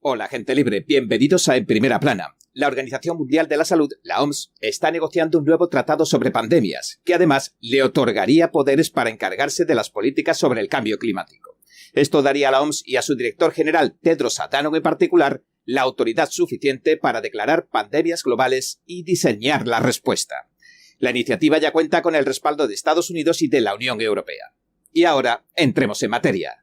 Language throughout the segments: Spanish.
Hola, gente libre. Bienvenidos a En Primera Plana. La Organización Mundial de la Salud, la OMS, está negociando un nuevo tratado sobre pandemias, que además le otorgaría poderes para encargarse de las políticas sobre el cambio climático. Esto daría a la OMS y a su director general, Tedros Adhanom en particular, la autoridad suficiente para declarar pandemias globales y diseñar la respuesta. La iniciativa ya cuenta con el respaldo de Estados Unidos y de la Unión Europea. Y ahora, entremos en materia.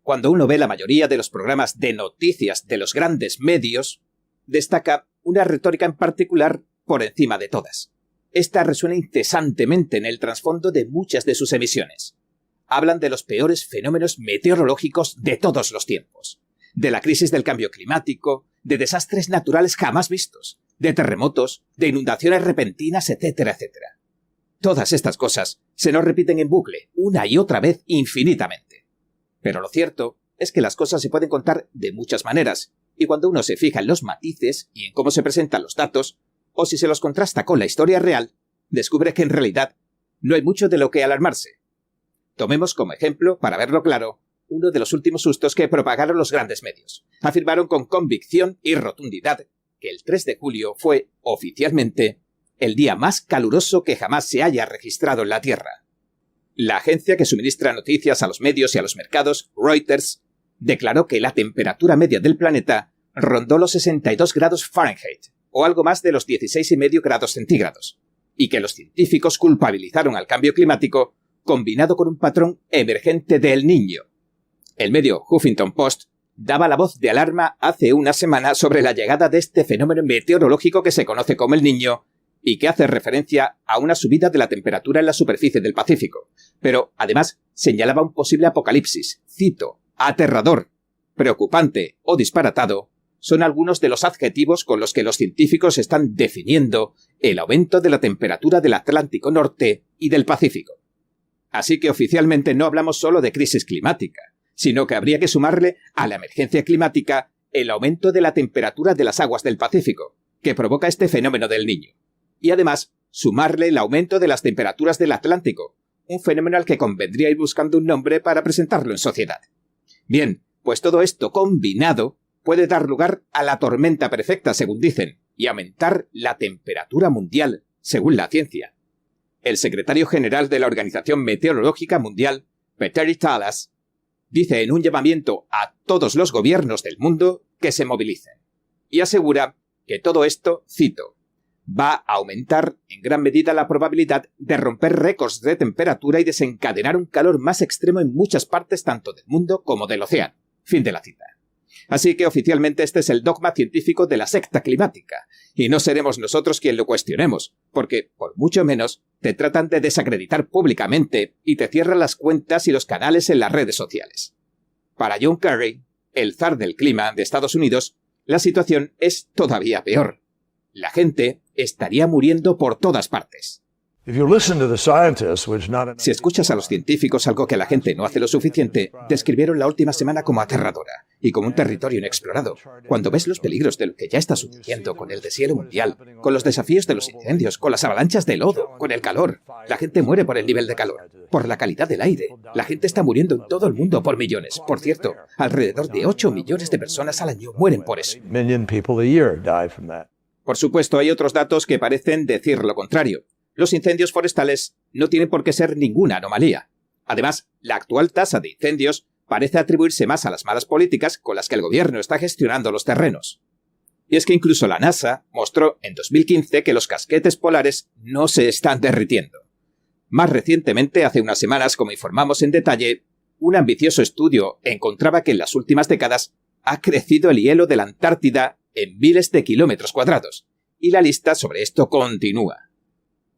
Cuando uno ve la mayoría de los programas de noticias de los grandes medios, destaca una retórica en particular por encima de todas. Esta resuena incesantemente en el trasfondo de muchas de sus emisiones. Hablan de los peores fenómenos meteorológicos de todos los tiempos, de la crisis del cambio climático, de desastres naturales jamás vistos, de terremotos, de inundaciones repentinas, etcétera, etcétera. Todas estas cosas se nos repiten en bucle, una y otra vez infinitamente. Pero lo cierto es que las cosas se pueden contar de muchas maneras, y cuando uno se fija en los matices y en cómo se presentan los datos, o si se los contrasta con la historia real, descubre que en realidad no hay mucho de lo que alarmarse. Tomemos como ejemplo, para verlo claro, uno de los últimos sustos que propagaron los grandes medios. Afirmaron con convicción y rotundidad que el 3 de julio fue, oficialmente, el día más caluroso que jamás se haya registrado en la Tierra. La agencia que suministra noticias a los medios y a los mercados, Reuters, declaró que la temperatura media del planeta rondó los 62 grados Fahrenheit, o algo más de los 16,5 grados centígrados, y que los científicos culpabilizaron al cambio climático combinado con un patrón emergente del Niño. El medio Huffington Post daba la voz de alarma hace una semana sobre la llegada de este fenómeno meteorológico que se conoce como el Niño y que hace referencia a una subida de la temperatura en la superficie del Pacífico. Pero, además, señalaba un posible apocalipsis. Cito: aterrador, preocupante o disparatado son algunos de los adjetivos con los que los científicos están definiendo el aumento de la temperatura del Atlántico Norte y del Pacífico. Así que oficialmente no hablamos solo de crisis climática, sino que habría que sumarle a la emergencia climática el aumento de la temperatura de las aguas del Pacífico, que provoca este fenómeno del Niño. Y además, sumarle el aumento de las temperaturas del Atlántico, un fenómeno al que convendría ir buscando un nombre para presentarlo en sociedad. Bien, pues todo esto combinado puede dar lugar a la tormenta perfecta, según dicen, y aumentar la temperatura mundial, según la ciencia. El secretario general de la Organización Meteorológica Mundial, Petteri Talas, dice en un llamamiento a todos los gobiernos del mundo que se movilicen, y asegura que todo esto, cito, va a aumentar en gran medida la probabilidad de romper récords de temperatura y desencadenar un calor más extremo en muchas partes tanto del mundo como del océano. Fin de la cita. Así que oficialmente este es el dogma científico de la secta climática, y no seremos nosotros quien lo cuestionemos, porque, por mucho menos, te tratan de desacreditar públicamente y te cierran las cuentas y los canales en las redes sociales. Para John Kerry, el zar del clima de Estados Unidos, la situación es todavía peor. La gente estaría muriendo por todas partes. Si escuchas a los científicos, algo que la gente no hace lo suficiente, describieron la última semana como aterradora y como un territorio inexplorado. Cuando ves los peligros de lo que ya está sucediendo con el deshielo mundial, con los desafíos de los incendios, con las avalanchas de lodo, con el calor, la gente muere por el nivel de calor, por la calidad del aire. La gente está muriendo en todo el mundo por millones. Por cierto, alrededor de 8 millones de personas al año mueren por eso. Por supuesto, hay otros datos que parecen decir lo contrario. Los incendios forestales no tienen por qué ser ninguna anomalía. Además, la actual tasa de incendios parece atribuirse más a las malas políticas con las que el gobierno está gestionando los terrenos. Y es que incluso la NASA mostró en 2015 que los casquetes polares no se están derritiendo. Más recientemente, hace unas semanas, como informamos en detalle, un ambicioso estudio encontraba que en las últimas décadas ha crecido el hielo de la Antártida en miles de kilómetros cuadrados, y la lista sobre esto continúa.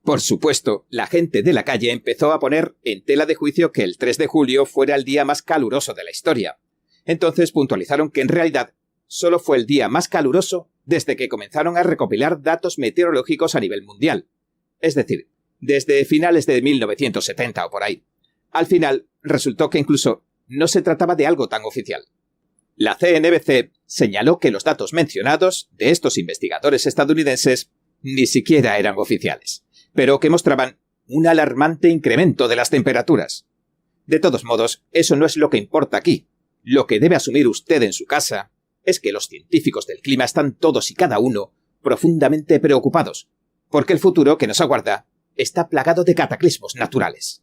Por supuesto, la gente de la calle empezó a poner en tela de juicio que el 3 de julio fuera el día más caluroso de la historia. Entonces puntualizaron que en realidad solo fue el día más caluroso desde que comenzaron a recopilar datos meteorológicos a nivel mundial. Es decir, desde finales de 1970 o por ahí. Al final, resultó que incluso no se trataba de algo tan oficial. La CNBC señaló que los datos mencionados de estos investigadores estadounidenses ni siquiera eran oficiales, pero que mostraban un alarmante incremento de las temperaturas. De todos modos, eso no es lo que importa aquí. Lo que debe asumir usted en su casa es que los científicos del clima están todos y cada uno profundamente preocupados, porque el futuro que nos aguarda está plagado de cataclismos naturales.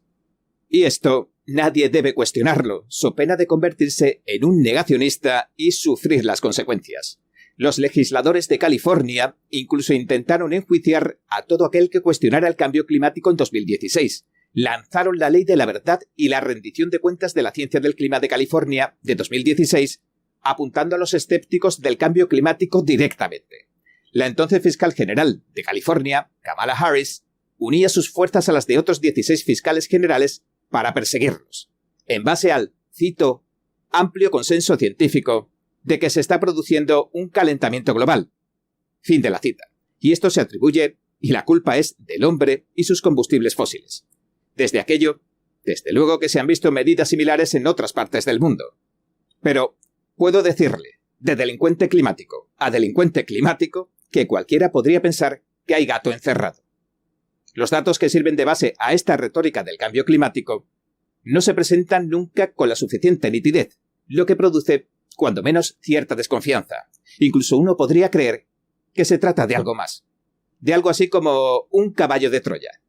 Y esto nadie debe cuestionarlo, so pena de convertirse en un negacionista y sufrir las consecuencias. Los legisladores de California incluso intentaron enjuiciar a todo aquel que cuestionara el cambio climático en 2016. Lanzaron la Ley de la Verdad y la Rendición de Cuentas de la Ciencia del Clima de California de 2016, apuntando a los escépticos del cambio climático directamente. La entonces fiscal general de California, Kamala Harris, unía sus fuerzas a las de otros 16 fiscales generales para perseguirlos, en base al, cito, amplio consenso científico de que se está produciendo un calentamiento global. Fin de la cita. Y esto se atribuye, y la culpa es del hombre y sus combustibles fósiles. Desde aquello, desde luego que se han visto medidas similares en otras partes del mundo. Pero puedo decirle, de delincuente climático a delincuente climático, que cualquiera podría pensar que hay gato encerrado. Los datos que sirven de base a esta retórica del cambio climático no se presentan nunca con la suficiente nitidez, lo que produce, cuando menos, cierta desconfianza. Incluso uno podría creer que se trata de algo más, de algo así como un caballo de Troya,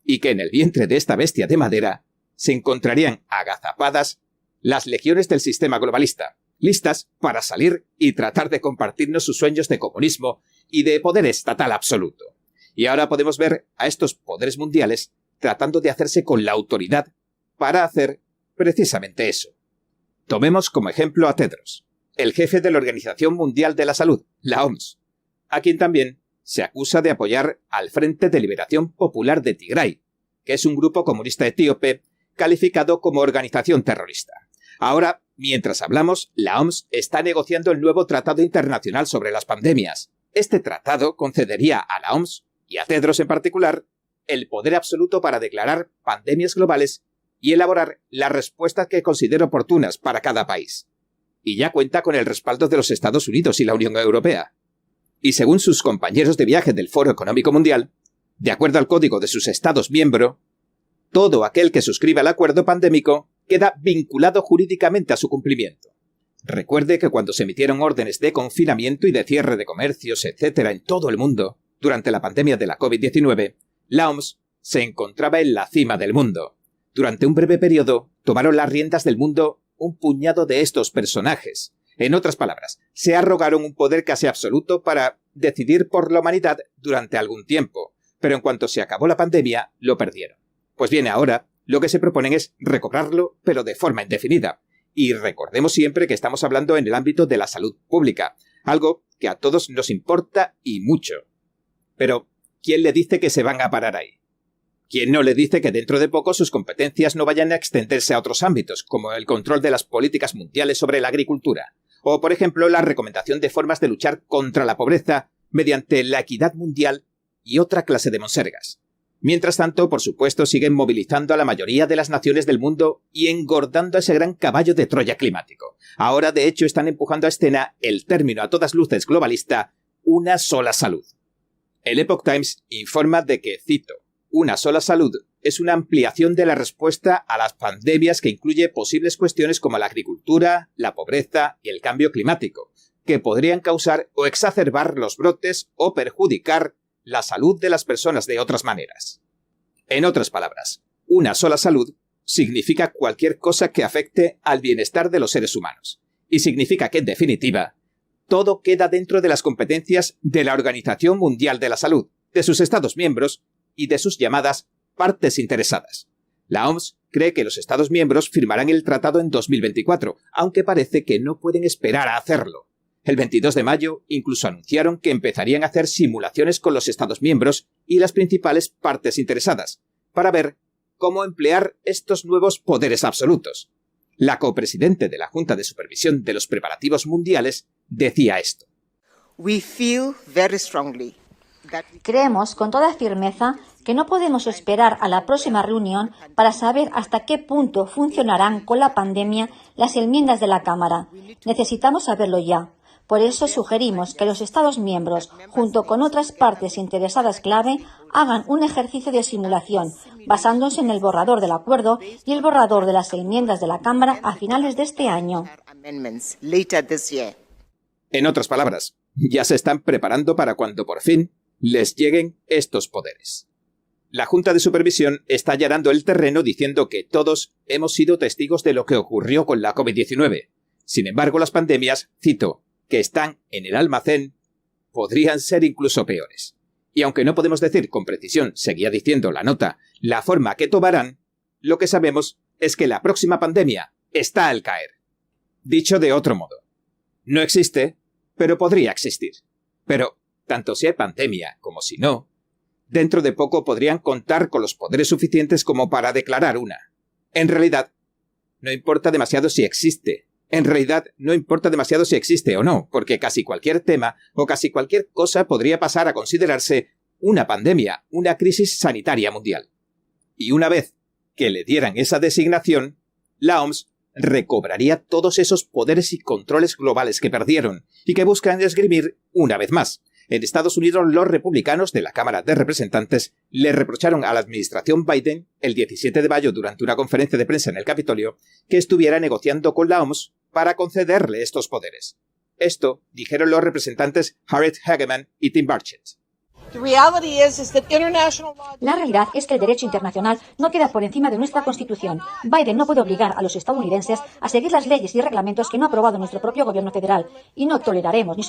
y que en el vientre de esta bestia de madera se encontrarían agazapadas las legiones del sistema globalista, listas para salir y tratar de compartirnos sus sueños de comunismo y de poder estatal absoluto. Y ahora podemos ver a estos poderes mundiales tratando de hacerse con la autoridad para hacer precisamente eso. Tomemos como ejemplo a Tedros, el jefe de la Organización Mundial de la Salud, la OMS, a quien también se acusa de apoyar al Frente de Liberación Popular de Tigray, que es un grupo comunista etíope calificado como organización terrorista. Ahora, mientras hablamos, la OMS está negociando el nuevo Tratado Internacional sobre las Pandemias. Este tratado concedería a la OMS, y a Tedros en particular, el poder absoluto para declarar pandemias globales y elaborar las respuestas que considere oportunas para cada país. Y ya cuenta con el respaldo de los Estados Unidos y la Unión Europea. Y según sus compañeros de viaje del Foro Económico Mundial, de acuerdo al código de sus Estados miembros, todo aquel que suscriba el acuerdo pandémico queda vinculado jurídicamente a su cumplimiento. Recuerde que cuando se emitieron órdenes de confinamiento y de cierre de comercios, etc. en todo el mundo, durante la pandemia de la COVID-19, la OMS se encontraba en la cima del mundo. Durante un breve periodo, tomaron las riendas del mundo un puñado de estos personajes. En otras palabras, se arrogaron un poder casi absoluto para decidir por la humanidad durante algún tiempo, pero en cuanto se acabó la pandemia, lo perdieron. Pues bien, ahora lo que se proponen es recobrarlo, pero de forma indefinida. Y recordemos siempre que estamos hablando en el ámbito de la salud pública, algo que a todos nos importa y mucho. Pero, ¿quién le dice que se van a parar ahí? ¿Quién no le dice que dentro de poco sus competencias no vayan a extenderse a otros ámbitos, como el control de las políticas mundiales sobre la agricultura? O, por ejemplo, la recomendación de formas de luchar contra la pobreza mediante la equidad mundial y otra clase de monsergas. Mientras tanto, por supuesto, siguen movilizando a la mayoría de las naciones del mundo y engordando a ese gran caballo de Troya climático. Ahora, de hecho, están empujando a escena el término a todas luces globalista, una sola salud. El Epoch Times informa de que, cito, una sola salud es una ampliación de la respuesta a las pandemias que incluye posibles cuestiones como la agricultura, la pobreza y el cambio climático, que podrían causar o exacerbar los brotes o perjudicar la salud de las personas de otras maneras. En otras palabras, una sola salud significa cualquier cosa que afecte al bienestar de los seres humanos, y significa que, en definitiva, todo queda dentro de las competencias de la Organización Mundial de la Salud, de sus Estados miembros y de sus llamadas partes interesadas. La OMS cree que los Estados miembros firmarán el tratado en 2024, aunque parece que no pueden esperar a hacerlo. El 22 de mayo incluso anunciaron que empezarían a hacer simulaciones con los Estados miembros y las principales partes interesadas, para ver cómo emplear estos nuevos poderes absolutos. La copresidente de la Junta de Supervisión de los Preparativos Mundiales decía esto. Creemos con toda firmeza que no podemos esperar a la próxima reunión para saber hasta qué punto funcionarán con la pandemia las enmiendas de la Cámara. Necesitamos saberlo ya, Por eso sugerimos que los Estados miembros, junto con otras partes interesadas clave, hagan un ejercicio de simulación, basándose en el borrador del acuerdo y el borrador de las enmiendas de la Cámara a finales de este año. En otras palabras, ya se están preparando para cuando por fin les lleguen estos poderes. La Junta de Supervisión está allanando el terreno diciendo que todos hemos sido testigos de lo que ocurrió con la COVID-19. Sin embargo, las pandemias, cito, que están en el almacén, podrían ser incluso peores. Y aunque no podemos decir con precisión, seguía diciendo la nota, la forma que tomarán, lo que sabemos es que la próxima pandemia está al caer. Dicho de otro modo, no existe, pero podría existir. Pero, tanto si hay pandemia como si no, dentro de poco podrían contar con los poderes suficientes como para declarar una. En realidad, no importa demasiado si existe. O no, porque casi cualquier tema o casi cualquier cosa podría pasar a considerarse una pandemia, una crisis sanitaria mundial. Y una vez que le dieran esa designación, la OMS recobraría todos esos poderes y controles globales que perdieron y que buscan esgrimir una vez más. En Estados Unidos, los republicanos de la Cámara de Representantes le reprocharon a la administración Biden el 17 de mayo durante una conferencia de prensa en el Capitolio que estuviera negociando con la OMS para concederle estos poderes. Esto dijeron los representantes Harriet Hageman y Tim Burchett. La realidad es que el derecho internacional no queda por encima de nuestra Constitución. Biden no puede obligar a los estadounidenses a seguir las leyes y reglamentos que no ha aprobado nuestro propio gobierno federal. Y no toleraremos ni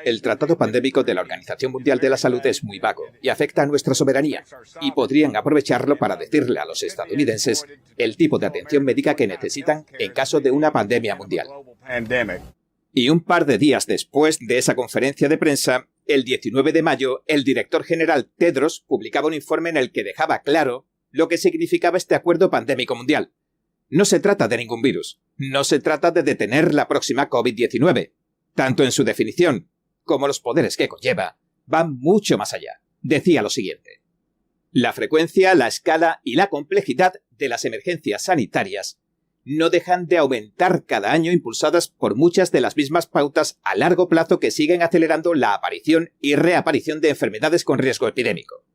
El Tratado Pandémico de la Organización Mundial de la Salud es muy vago y afecta a nuestra soberanía, y podrían aprovecharlo para decirle a los estadounidenses el tipo de atención médica que necesitan en caso de una pandemia mundial. Y un par de días después de esa conferencia de prensa, el 19 de mayo, el director general Tedros publicaba un informe en el que dejaba claro lo que significaba este acuerdo pandémico mundial. No se trata de ningún virus, no se trata de detener la próxima COVID-19. Tanto en su definición como los poderes que conlleva, van mucho más allá. Decía lo siguiente: la frecuencia, la escala y la complejidad de las emergencias sanitarias no dejan de aumentar cada año, impulsadas por muchas de las mismas pautas a largo plazo que siguen acelerando la aparición y reaparición de enfermedades con riesgo epidémico.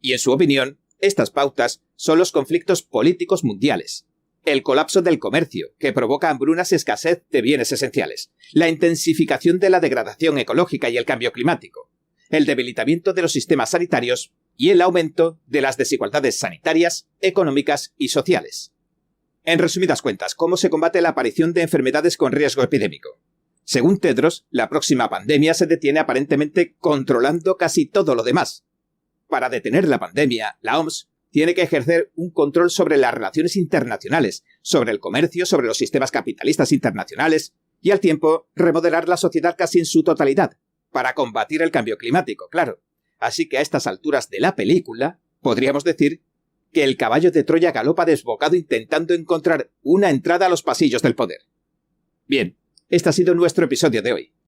Y en su opinión, estas pautas son los conflictos políticos mundiales, el colapso del comercio, que provoca hambrunas y escasez de bienes esenciales, la intensificación de la degradación ecológica y el cambio climático, el debilitamiento de los sistemas sanitarios y el aumento de las desigualdades sanitarias, económicas y sociales. En resumidas cuentas, ¿cómo se combate la aparición de enfermedades con riesgo epidémico? Según Tedros, la próxima pandemia se detiene aparentemente controlando casi todo lo demás. Para detener la pandemia, la OMS tiene que ejercer un control sobre las relaciones internacionales, sobre el comercio, sobre los sistemas capitalistas internacionales y, al tiempo, remodelar la sociedad casi en su totalidad, para combatir el cambio climático, claro. Así que a estas alturas de la película, podríamos decir que el caballo de Troya galopa desbocado intentando encontrar una entrada a los pasillos del poder. Bien, este ha sido nuestro episodio de hoy.